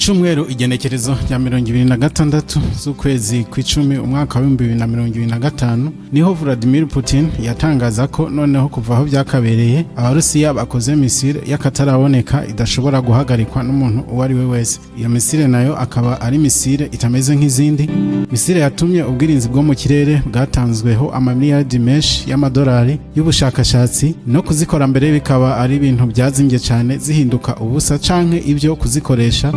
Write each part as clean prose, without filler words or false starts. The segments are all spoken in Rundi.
Icumweru igenekerezo rya 2026 z'ukwezi kw'icumi umwaka wa 2025 niho Vladimir Putin yatangaza ko noneho kuva aho byakabereye abarusiya bakoze misile y'akataraboneka idashobora guhagarikwa n'umuntu uwo ari we wese. Iyo misile nayo akaba ari misile itameze nk'izindi, misile yatumye ubwirinzi bwo mu kirere bwatanzweho amamiliyardi menshi y'amadolari y'ubushakashatsi, no kuzikora mbere bikaba ari ibintu byazimbye cyane zihinduka ubusa canke ibyo kuzikoresha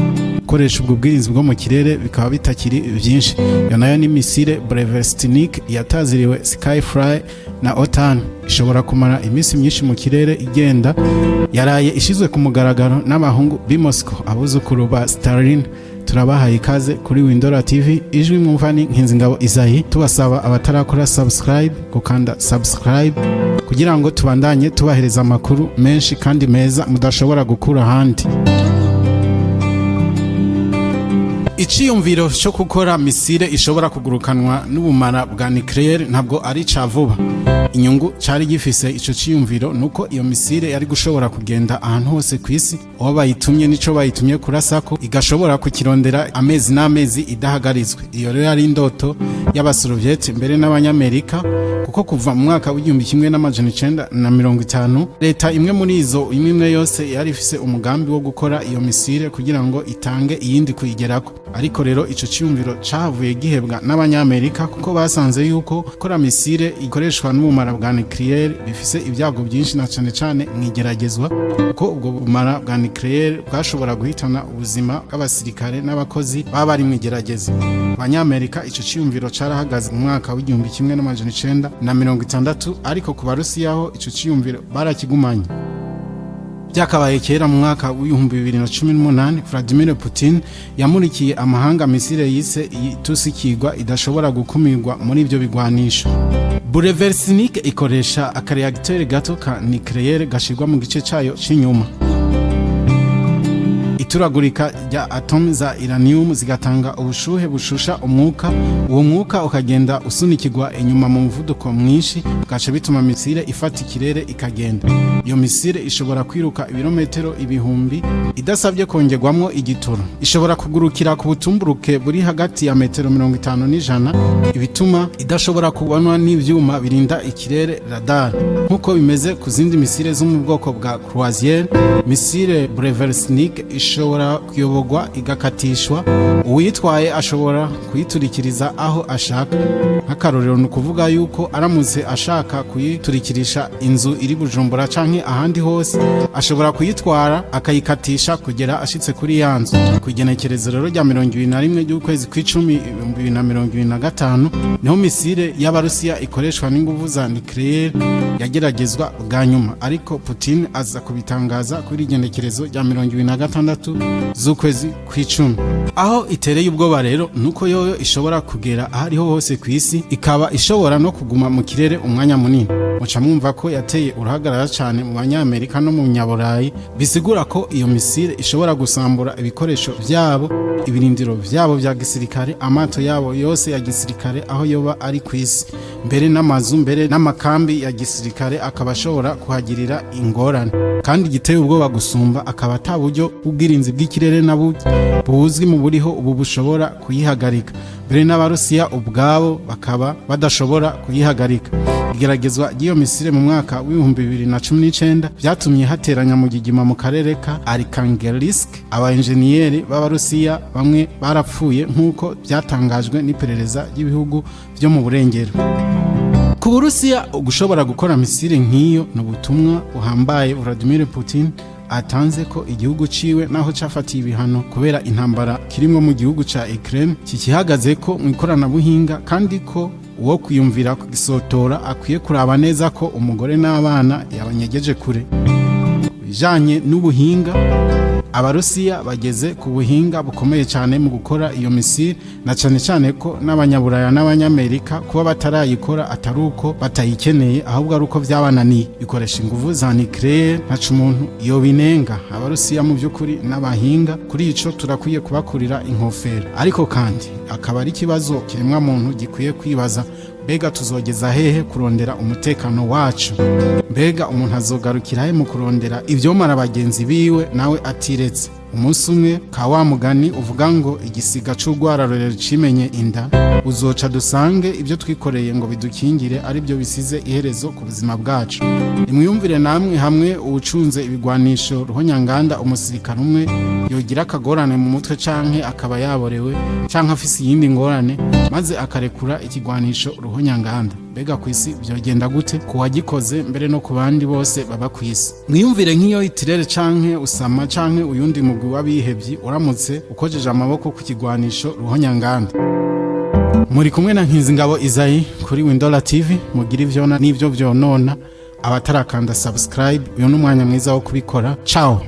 ubwo bwirinzi bwo mu kirere bikaba bitakiri byinshi. Iyo nayo ni misile Breversnik yataziriwe Skyfly na OTAN, ishobora kumara iminsi myinshi mu kirere igenda. Yaraye ishizwe ku mugaragaro n'abahungu b'i Moscow, abuzukuru ba Stalin. Turabahaye ikaze kuri Windora TV, ijwi mwumva ni Nkinzingabo Isayi. Tubasaba abatarakora subscribe gukanda subscribe kugira ngo tubandanye tubahereza amakuru menshi kandi meza mudashobora gukura ahandi. Iciyumviro cyo gukora misile ishobora kugurukanwa n'ubumara bwa nucleaire ntabwo ari ca vuba. Inyungu cari gifise ico ciyumviro nuko iyo misile yari gushobora kugenda ahantu hose kw'isi, aho bayitumye nico bayitumye kurasako igashobora kukirondera amezi n'amezi idahagarizwe. Iyo rero yari indoto y'abasoviet mbere n'abanyamerika, kuko kuva mu mwaka w'1950 leta imwe muri izo imwe yose yari ifise umugambi wo gukora iyo misile kugira ngo itange iyindi kuyigerako. Ariko rero ico ciyumviro cahavuye gihebwa n'abanyamerika, kuko basanze yuko gukora misile ikoreshwa n'ubumara bwa nucleaire bifise ibyago byinshi na cane cane mwigeragezwa, kuko ubwo bumara bwa nucleaire bwashobora guhitana ubuzima bw'abasirikare n'abakozi baba bari mwigerageza. Abanyamerika ico ciyumviro carahagaze mu mwaka w'1960, ariko ku Barusiyaho ico ciyumviro barakigumanye. Byakabaye kera mu mwaka w'2018 Vladimir Putin yamurikiye amahanga misile yise itusikirwa idashobora gukumirwa muri ibyo bigwanisho. Breversnik ikoresha akareacteur gato ka nucleaire gashirwa mu gice cayo c'inyuma. Ituragurika rya atome za uranium zigatanga ubushuhe bushusha umwuka, uwo mwuka ukagenda usunikirwa inyuma mu mvuduko mwinshi, gace bituma misile ifata ikirere ikagenda. Iyo misile ishobora kwiruka ibirometero ibihumbi idasabye kongerwamwo igitoro. Ishobora kugurukira ku butumburuke buri hagati ya metero 50 n'ijana, ibituma idashobora kubonwa n'ivyuma birinda ikirere radar nkuko bimeze ku zindi misile zo mu bwoko bwa croisière. Misile Breversnik ishobora kuyoborwa igakatishwa, uwitwaye ashobora kuyiturikiriza aho ashaka. Nk'akarorero ni ukuvuga yuko aramutse ashaka kuyiturikirisha inzu iri Bujumbura canke ahandi hose, ashobora kuyitwara akayikatisha kugera ashitse kuri ya nzu. Ku igenekerezo rero rya 21 ry'ukwezi kw'icumi 2025 niho misile y'Abarusiya ikoreshwa n'inguvu za nucleaire yageragezwa bwa nyuma, ariko Putin aza kubitangaza kuri igenekerezo rya 26 z'ukwezi kw'icumi. Aho itereye ubwoba rero nuko yoyo ishobora kugera ahariho hose kw'isi, ikaba ishobora no kuguma mu kirere umwanya munini. Muca mwumva ko yateye uruhagarara cyane mu Banyamerika no mu Nyaburayi, bisigura ko iyo misile ishobora gusambura ibikoresho byabo, ibirindiro byabo bya gisirikare, amato yabo yose ya gisirikare aho yoba ari kw'isi, mbere n'amazu, mbere n'amakambi ya gisirikare akaba ashobora kuhagirira ingorane. Kandi giteye ubwoba gusumba akaba ata buryo bw'ubwirinzi bw'ikirere na buzwi mu buriho ubu bushobora kuyihagarika, mbere n'Abarusiya ubwabo bakaba badashobora kuyihagarika. Igeragezwa ry'iyo misile mu mwaka w'2019 byatumye hateranya mu gigima mu karere ka Arkhangelsk. Abaenjeniyeri b'Abarusiya bamwe barapfuye nk'uko byatangajwe n'iperereza ry'ibihugu byo mu burengero. Ku Burusiya gushobora gukora misile nk'iyo n'ubutumwa buhambaye Vladimir Putin atanze ko igihugu ciwe naho cafatiye ibihano kubera intambara kirimwo mu gihugu ca Ukraine kikihagaze ko mu ikoranabuhinga, kandi ko uwo kwiyumvira kugisotora akwiye kuraba neza ko umugore n'abana yabanyegeje kure. Bijanye n'ubuhinga, Abarusiya bageze ku buhinga bukomeye cyane mu gukora iyo misile, na cane cyane ko n'Abanyaburaya n'Abanyamerika kuba batarayikora atari uko batayikeneye, ahubwo ari uko byabananiye. Ikoresha inguvu za nucleaire, ntacu umuntu yobinenga. Abarusiya mu by'ukuri n'abahinga, kuri ico turakwiye kubakurira inkofero. Ariko kandi akaba ari ikibazo kiremwa muntu gikwiye kwibaza, mbega tuzogeza hehe kurondera umutekano wacu? Mbega umuntu azogarukira he mu kurondera ivyomara bagenzi biwe nawe atiretse? umunsi umwe ka wa mugani uvuga ngo igisiga c'urwararorero cimenye inda, uzoca dusange ibyo twikoreye ngo bidukingire ari byo bisize iherezo ku buzima bwacu. Nimwiyumvire namwe hamwe uwucunze ibigwanisho ruhonyanganda umusirikare umwe yogira akagorane mu mutwe canke akaba yaborewe canke afise iyindi ngorane maze akarekura ikigwanisho ruhonyanganda, mbega kw'isi vyogenda gute ku wagikoze mbere no ku bandi bose baba kw'isi? Mwiyumvire nk'iyo itirere canke usama canke uyundi mugwi w'abihevyi uramutse ukojeje amaboko ku kigwanisho ruhonyanganda. Muri kumwe na Nkinzingabo Isayi kuri Windola TV, mugira ivyona n'ivyo vyonona. Abatarakanda subscribe, uyu n'umwanya mwiza wo kubikora. Ciao.